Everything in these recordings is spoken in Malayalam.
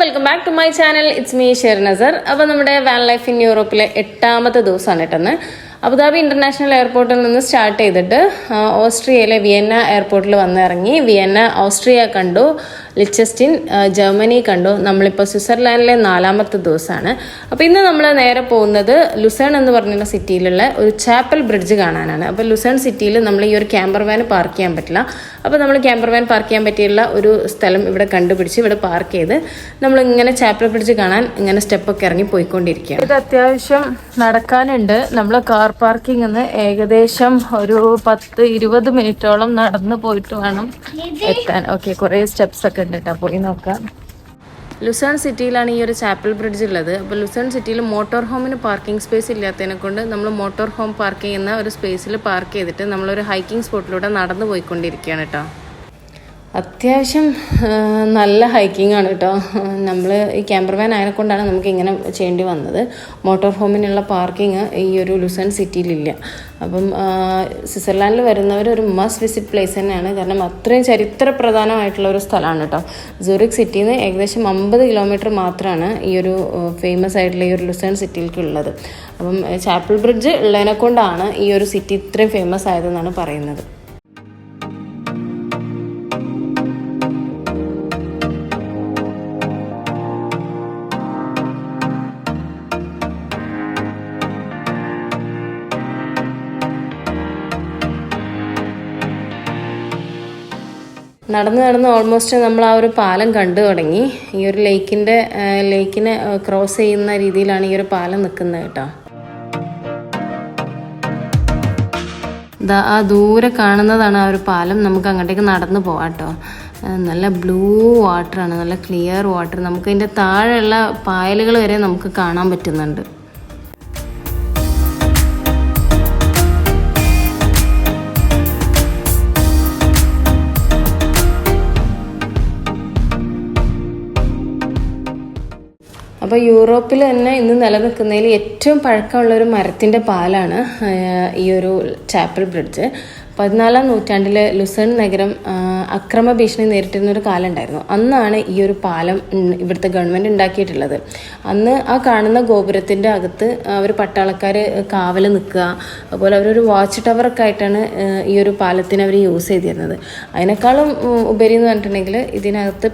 Welcome back to my channel. It's me Shernasar. അപ്പോൾ നമ്മുടെ വാൻ ലൈഫ് ഇൻ യൂറോപ്പിലെ 8ാമത്തെ ദിവസമാണ് കേട്ടെന്ന്. അബുദാബി ഇന്റർനാഷണൽ എയർപോർട്ടിൽ നിന്ന് സ്റ്റാർട്ട് ചെയ്തിട്ട് ഓസ്ട്രിയയിലെ വിയന്ന എയർപോർട്ടിൽ വന്നിറങ്ങി. വിയന്ന ഓസ്ട്രിയ കണ്ടു, ലിച്ചസ്റ്റീൻ ജർമ്മനി കണ്ടു. നമ്മളിപ്പോൾ സ്വിറ്റ്സർലാൻഡിലെ 4ാമത്തെ ദിവസമാണ്. അപ്പോൾ ഇന്ന് നമ്മൾ നേരെ പോകുന്നത് ലുസേൺ എന്ന് പറഞ്ഞുള്ള സിറ്റിയിലുള്ള ഒരു ചാപ്പൽ ബ്രിഡ്ജ് കാണാനാണ്. അപ്പോൾ ലുസേൺ സിറ്റിയിൽ നമ്മൾ ഈ ഒരു ക്യാമ്പർ വാൻ പാർക്ക് ചെയ്യാൻ പറ്റില്ല. അപ്പോൾ നമ്മൾ ക്യാമ്പർ വാൻ പാർക്ക് ചെയ്യാൻ പറ്റിയുള്ള ഒരു സ്ഥലം ഇവിടെ കണ്ടുപിടിച്ച് ഇവിടെ പാർക്ക് ചെയ്ത് നമ്മളിങ്ങനെ ചാപ്പൽ ബ്രിഡ്ജ് കാണാൻ ഇങ്ങനെ സ്റ്റെപ്പൊക്കെ ഇറങ്ങി പോയിക്കൊണ്ടിരിക്കുകയാണ്. ഇത് അത്യാവശ്യം നടക്കാനുണ്ട്. നമ്മൾ കാർ പാർക്കിംഗ് എന്ന് ഏകദേശം ഒരു 10-20 മിനിറ്റോളം നടന്നു പോയിട്ട് വേണം എത്താൻ. ഓക്കെ, കുറേ സ്റ്റെപ്സ് ഒക്കെ ഉണ്ട് കേട്ടോ, പോയി നോക്കാം. ലുസേൺ സിറ്റിയിലാണ് ഈ ഒരു ചാപ്പൽ ബ്രിഡ്ജ് ഉള്ളത്. അപ്പോൾ ലുസേൺ സിറ്റിയിൽ മോട്ടോർ ഹോമിന് പാർക്കിംഗ് സ്പേസ് ഇല്ലാത്തതിനെ കൊണ്ട് നമ്മൾ മോട്ടോർ ഹോം പാർക്ക് ചെയ്യുന്ന ഒരു സ്പേസിൽ പാർക്ക് ചെയ്തിട്ട് നമ്മളൊരു ഹൈക്കിംഗ് സ്പോട്ടിലൂടെ നടന്നു പോയിക്കൊണ്ടിരിക്കുകയാണ് കേട്ടോ. അത്യാവശ്യം നല്ല ഹൈക്കിംഗ് ആണ് കേട്ടോ. നമ്മൾ ഈ ക്യാമ്പർ വാൻ ആയതിനെ കൊണ്ടാണ് നമുക്ക് ഇങ്ങനെ ചെയ്യേണ്ടി വന്നത്. മോട്ടോർ ഹോമിനുള്ള പാർക്കിംഗ് ഈ ഒരു ലുസേൺ സിറ്റിയിലില്ല. അപ്പം സ്വിറ്റ്സർലാൻഡിൽ വരുന്നവർ ഒരു മസ്റ്റ് വിസിറ്റ് പ്ലേസ് തന്നെയാണ്. കാരണം അത്രയും ചരിത്ര പ്രധാനമായിട്ടുള്ള ഒരു സ്ഥലമാണ് കേട്ടോ. സൂറിക് സിറ്റിയിൽ നിന്ന് ഏകദേശം 50 കിലോമീറ്റർ മാത്രമാണ് ഈ ഒരു ഫേമസ് ആയിട്ടുള്ള ഈ ഒരു ലുസേൺ സിറ്റിയിലേക്ക് ഉള്ളത്. അപ്പം ചാപ്പൽ ബ്രിഡ്ജ് ഉള്ളതിനെ കൊണ്ടാണ് ഈ ഒരു സിറ്റി ഇത്രയും ഫേമസ് ആയതെന്നാണ് പറയുന്നത്. നടന്ന് ഓൾമോസ്റ്റ് നമ്മൾ ആ ഒരു പാലം കണ്ടു തുടങ്ങി. ഈ ഒരു ലേക്കിനെ ക്രോസ് ചെയ്യുന്ന രീതിയിലാണ് ഈ ഒരു പാലം നിൽക്കുന്നത് കേട്ടോ. ആ ദൂരെ കാണുന്നതാണ് ആ ഒരു പാലം. നമുക്ക് അങ്ങോട്ടേക്ക് നടന്നു പോവാം കേട്ടോ. നല്ല ബ്ലൂ വാട്ടറാണ്, നല്ല ക്ലിയർ വാട്ടർ. നമുക്ക് അതിൻ്റെ താഴെയുള്ള പായലുകൾ വരെ നമുക്ക് കാണാൻ പറ്റുന്നുണ്ട്. അപ്പോൾ യൂറോപ്പിൽ തന്നെ ഇന്ന് നിലനിൽക്കുന്നതിൽ ഏറ്റവും പഴക്കമുള്ളൊരു മരത്തിൻ്റെ പാലാണ് ഈ ഒരു ചാപ്പൽ ബ്രിഡ്ജ്. 14ാം നൂറ്റാണ്ടിലെ ലുസേൺ നഗരം അക്രമ ഭീഷണി നേരിട്ടിരുന്നൊരു കാലം ഉണ്ടായിരുന്നു. അന്നാണ് ഈ ഒരു പാലം ഇവിടുത്തെ ഗവൺമെൻറ് ഉണ്ടാക്കിയിട്ടുള്ളത്. അന്ന് ആ കാണുന്ന ഗോപുരത്തിൻ്റെ അകത്ത് അവർ പട്ടാളക്കാർ കാവൽ നിൽക്കുക, അതുപോലെ അവരൊരു വാച്ച് ടവറൊക്കെ ആയിട്ടാണ് ഈ ഒരു പാലത്തിന് അവർ യൂസ് ചെയ്തിരുന്നത്. അതിനേക്കാളും ഉപരി എന്ന് പറഞ്ഞിട്ടുണ്ടെങ്കിൽ ഇതിനകത്ത്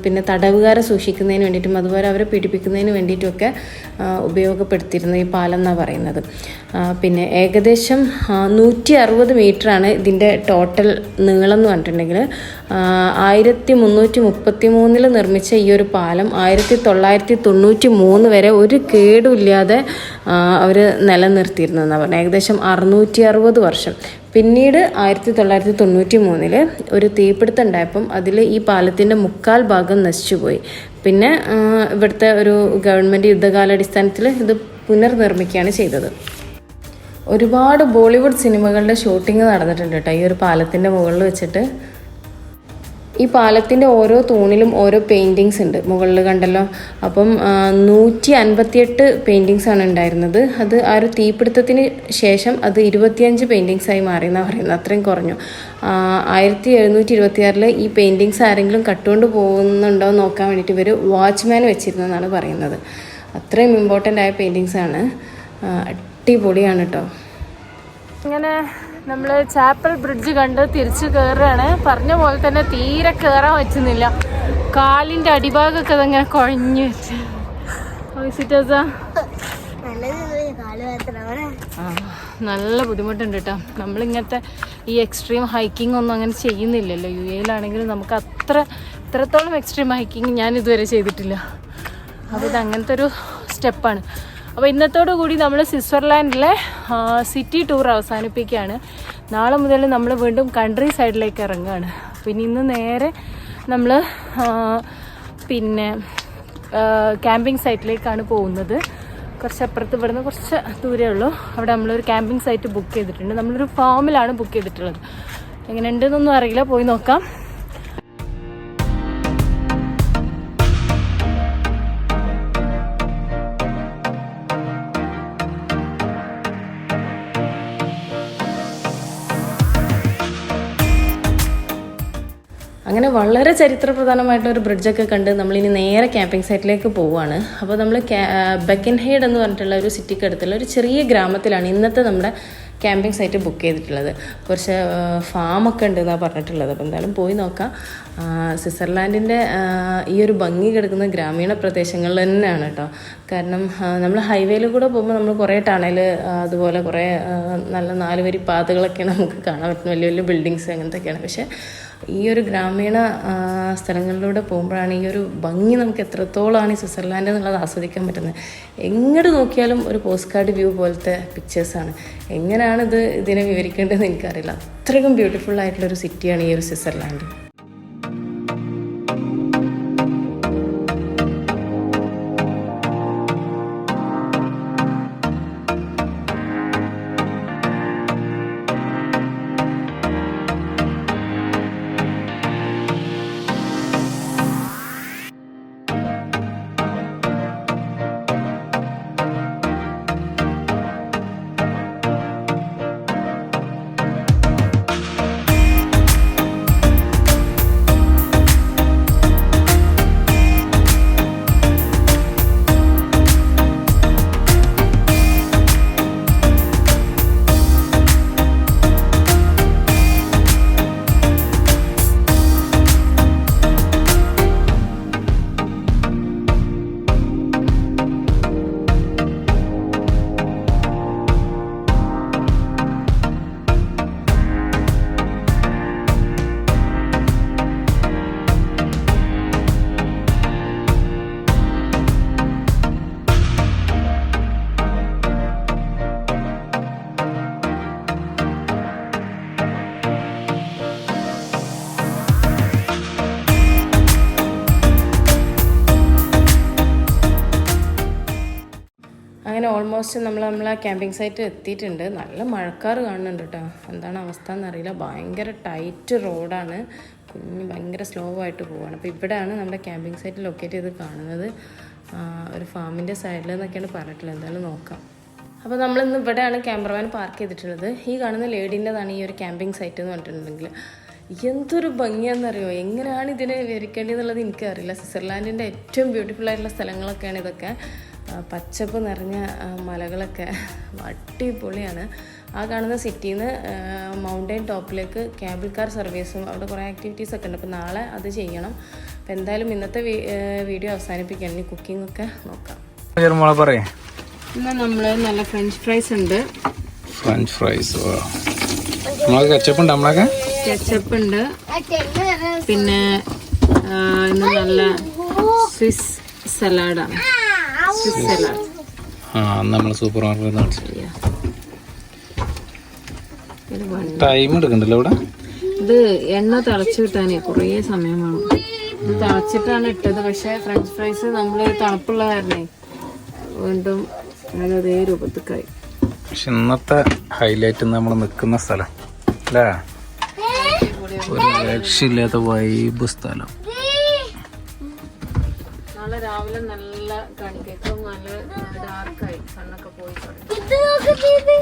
പിന്നെ തടവുകാരെ സൂക്ഷിക്കുന്നതിന് വേണ്ടിയിട്ടും അതുപോലെ അവരെ പീഡിപ്പിക്കുന്നതിന് വേണ്ടിയിട്ടുമൊക്കെ ഉപയോഗപ്പെടുത്തിയിരുന്നു ഈ പാലം എന്നാണ് പറയുന്നത്. പിന്നെ ഏകദേശം 160 മീറ്ററാണ് ഇതിൻ്റെ ടോട്ടൽ നീളം എന്ന് പറഞ്ഞിട്ടുണ്ടെങ്കിൽ. 1333 നിർമ്മിച്ച ഈ ഒരു പാലം 1993 വരെ ഒരു കേടുമില്ലാതെ അവർ നിലനിർത്തിയിരുന്നെന്നാണ് പറഞ്ഞത്. ഏകദേശം 660 വർഷം. പിന്നീട് 1993 ഒരു തീപിടുത്തം ഉണ്ടായപ്പം അതിൽ ഈ പാലത്തിൻ്റെ 1/4 ഭാഗം നശിച്ചുപോയി. പിന്നെ ഇവിടുത്തെ ഒരു ഗവൺമെൻറ് യുദ്ധകാലാടിസ്ഥാനത്തിൽ ഇത് പുനർനിർമ്മിക്കുകയാണ് ചെയ്തത്. ഒരുപാട് ബോളിവുഡ് സിനിമകളുടെ ഷൂട്ടിംഗ് നടന്നിട്ടുണ്ട് കേട്ടോ ഈ ഒരു പാലത്തിൻ്റെ മുകളിൽ വെച്ചിട്ട്. ഈ പാലത്തിൻ്റെ ഓരോ തൂണിലും ഓരോ പെയിൻറ്റിങ്സ് ഉണ്ട്, മുകളിൽ കണ്ടല്ലോ. അപ്പം 158 പെയിൻറ്റിങ്സാണ് ഉണ്ടായിരുന്നത്. അത് ആ ഒരു തീപിടുത്തത്തിന് ശേഷം അത് 25 പെയിൻറ്റിങ്സായി മാറിയെന്നാണ് പറയുന്നത്. അത്രയും കുറഞ്ഞു. 1726 ഈ പെയിൻറ്റിങ്സ് ആരെങ്കിലും കട്ടുകൊണ്ട് പോകുന്നുണ്ടോ എന്ന് നോക്കാൻ വേണ്ടിയിട്ട് ഇവർ വാച്ച്മാൻ വെച്ചിരുന്നെന്നാണ് പറയുന്നത്. അത്രയും ഇമ്പോർട്ടൻ്റ് ആയ പെയിൻറ്റിങ്സാണ്. അടിപൊളിയാണ് കേട്ടോ. ഇങ്ങനെ നമ്മൾ ചാപ്പൽ ബ്രിഡ്ജ് കണ്ട് തിരിച്ച് കയറുകയാണ്. പറഞ്ഞ പോലെ തന്നെ തീരെ കയറാൻ പറ്റുന്നില്ല. കാലിൻ്റെ അടിഭാഗമൊക്കെ അതങ്ങനെ കുഴഞ്ഞു വെച്ച്. നല്ല ബുദ്ധിമുട്ടുണ്ട് കേട്ടോ. നമ്മളിങ്ങനത്തെ ഈ എക്സ്ട്രീം ഹൈക്കിംഗ് ഒന്നും അങ്ങനെ ചെയ്യുന്നില്ലല്ലോ. യുഎയിലാണെങ്കിലും നമുക്ക് ഇത്രത്തോളം എക്സ്ട്രീം ഹൈക്കിംഗ് ഞാൻ ഇതുവരെ ചെയ്തിട്ടില്ല. അപ്പോൾ ഇത് അങ്ങനത്തെ ഒരു സ്റ്റെപ്പാണ്. അപ്പോൾ ഇന്നത്തോടു കൂടി നമ്മൾ സ്വിറ്റ്സർലാൻഡിലെ സിറ്റി ടൂർ അവസാനിപ്പിക്കുകയാണ്. നാളെ മുതൽ നമ്മൾ വീണ്ടും കൺട്രി സൈഡിലേക്ക് ഇറങ്ങുകയാണ്. പിന്നെ ഇന്ന് നേരെ നമ്മൾ ക്യാമ്പിംഗ് സൈറ്റിലേക്കാണ് പോകുന്നത്. കുറച്ചപ്പുറത്ത് ഇവിടുന്ന് കുറച്ച് ദൂരമേ ഉള്ളൂ. അവിടെ നമ്മളൊരു ക്യാമ്പിംഗ് സൈറ്റ് ബുക്ക് ചെയ്തിട്ടുണ്ട്. നമ്മളൊരു ഫാമിലാണ് ബുക്ക് ചെയ്തിട്ടുള്ളത്. എങ്ങനെ ഉണ്ടെന്നൊന്നും അറിയില്ല, പോയി നോക്കാം. അങ്ങനെ അങ്ങനെ വളരെ ചരിത്രപ്രധാനമായിട്ടുള്ള ഒരു ബ്രിഡ്ജൊക്കെ കണ്ട് നമ്മളിനി നേരെ ക്യാമ്പിംഗ് സൈറ്റിലേക്ക് പോവുകയാണ്. അപ്പോൾ നമ്മൾ ബെക്കൻഹെയ്ഡ് എന്ന് പറഞ്ഞിട്ടുള്ള ഒരു സിറ്റിക്ക് അടുത്തുള്ള ഒരു ചെറിയ ഗ്രാമത്തിലാണ് ഇന്നത്തെ നമ്മുടെ ക്യാമ്പിംഗ് സൈറ്റ് ബുക്ക് ചെയ്തിട്ടുള്ളത്. കുറച്ച് ഫാമൊക്കെ ഉണ്ടെന്നാണ് പറഞ്ഞിട്ടുള്ളത്. അപ്പോൾ എന്തായാലും പോയി നോക്കാം. സ്വിറ്റ്സർലാൻഡിൻ്റെ ഈ ഒരു ഭംഗി കിടക്കുന്ന ഗ്രാമീണ പ്രദേശങ്ങളിൽ തന്നെയാണ് കേട്ടോ. കാരണം നമ്മൾ ഹൈവേയിൽ കൂടെ പോകുമ്പോൾ നമ്മൾ കുറേ ടണൽ അതുപോലെ കുറേ നല്ല 4 വരി പാതകളൊക്കെയാണ് നമുക്ക് കാണാൻ പറ്റുന്നത്, വലിയ വലിയ ബിൽഡിങ്സ് അങ്ങനത്തെയൊക്കെയാണ്. പക്ഷേ ഈ ഒരു ഗ്രാമീണ സ്ഥലങ്ങളിലൂടെ പോകുമ്പോഴാണ് ഈ ഒരു ഭംഗി നമുക്ക് എത്രത്തോളമാണ് ഈ സ്വിറ്റ്സർലാൻഡ് എന്നുള്ളത് ആസ്വദിക്കാൻ പറ്റുന്നത്. എങ്ങോട്ട് നോക്കിയാലും ഒരു പോസ്റ്റ് കാർഡ് വ്യൂ പോലത്തെ പിക്ചേഴ്സാണ്. എങ്ങനെയാണ് ഇതിനെ വിവരിക്കേണ്ടതെന്ന് എനിക്കറിയില്ല. അത്രയ്ക്കും ബ്യൂട്ടിഫുൾ ആയിട്ടുള്ളൊരു സിറ്റിയാണ് ഈ ഒരു സ്വിറ്റ്സർലാൻഡ്. അങ്ങനെ ഓൾമോസ്റ്റ് നമ്മളെ ക്യാമ്പിംഗ് സൈറ്റ് എത്തിയിട്ടുണ്ട്. നല്ല മഴക്കാറ് കാണുന്നുണ്ട് കേട്ടോ. എന്താണ് അവസ്ഥ എന്നറിയില്ല. ഭയങ്കര ടൈറ്റ് റോഡാണ്. ഭയങ്കര സ്ലോ ആയിട്ട് പോവുകയാണ്. അപ്പോൾ ഇവിടെയാണ് നമ്മുടെ ക്യാമ്പിംഗ് സൈറ്റ് ലൊക്കേറ്റ് ചെയ്ത് കാണുന്നത്. ഒരു ഫാമിൻ്റെ സൈഡിൽ എന്നൊക്കെയാണ് പറഞ്ഞിട്ടുള്ളത്. എന്തായാലും നോക്കാം. അപ്പോൾ നമ്മളിന്ന് ഇവിടെയാണ് ക്യാമ്പർ വാൻ പാർക്ക് ചെയ്തിട്ടുള്ളത്. ഈ കാണുന്ന ലേഡീൻ്റെതാണ് ഈ ഒരു ക്യാമ്പിംഗ് സൈറ്റ് എന്ന് പറഞ്ഞിട്ടുണ്ടെങ്കിൽ എന്തൊരു ഭംഗിയാണെന്നറിയോ. എങ്ങനെയാണ് ഇതിനെ വിവരിക്കേണ്ടതെന്നുള്ളത് എനിക്കറിയില്ല. സ്വിറ്റ്സർലാൻഡിൻ്റെ ഏറ്റവും ബ്യൂട്ടിഫുൾ ആയിട്ടുള്ള സ്ഥലങ്ങളൊക്കെയാണ് ഇതൊക്കെ. പച്ചപ്പ് നിറഞ്ഞ മലകളൊക്കെ അടിപൊളിയാണ്. ആ കാണുന്ന സിറ്റിയിൽ നിന്ന് മൗണ്ടൻ ടോപ്പിലേക്ക് കേബിൾ കാർ സർവീസും അവിടെ കുറേ ആക്ടിവിറ്റീസൊക്കെ ഉണ്ട്. അപ്പോൾ നാളെ അത് ചെയ്യണം. അപ്പോൾ എന്തായാലും ഇന്നത്തെ വീഡിയോ അവസാനിപ്പിക്കുകയാണ്. ഇനി കുക്കിങ്ങൊക്കെ നോക്കാം. ഇന്ന് നമ്മൾ നല്ല ഫ്രഞ്ച് ഫ്രൈസ് ഉണ്ട്. ഫ്രഞ്ച് ഫ്രൈസ് കെച്ചപ്പ് ഉണ്ട്. പിന്നെ ഇന്ന് നല്ല സ്വിസ് സലാഡാണ്. നമ്മൾ സൂപ്പർ മാർക്കറ്റ് ടൈം എടുക്കണ്ടല്ലോ ഇവിടെ. ഇത് എണ്ണ തിളച്ച് കിട്ടാനേ കുറേ സമയം വേണം. ഇത് തിളച്ചിട്ടാണ് ഇട്ടത്. പക്ഷെ ഫ്രഞ്ച് ഫ്രൈസ് നമ്മൾ തണുപ്പുള്ള കാരണേ വീണ്ടും അതേ രൂപത്തിക്കായി. പക്ഷെ ഇന്നത്തെ ഹൈലൈറ്റ് നമ്മൾ നിൽക്കുന്ന സ്ഥലം അല്ലേ, ഒരു രക്ഷയില്ലാത്ത വൈബ് സ്ഥലം. നാളെ രാവിലെ നല്ല കണിക്കും നല്ല ഡാർക്കായി കണ്ണൊക്കെ പോയി തുടങ്ങി.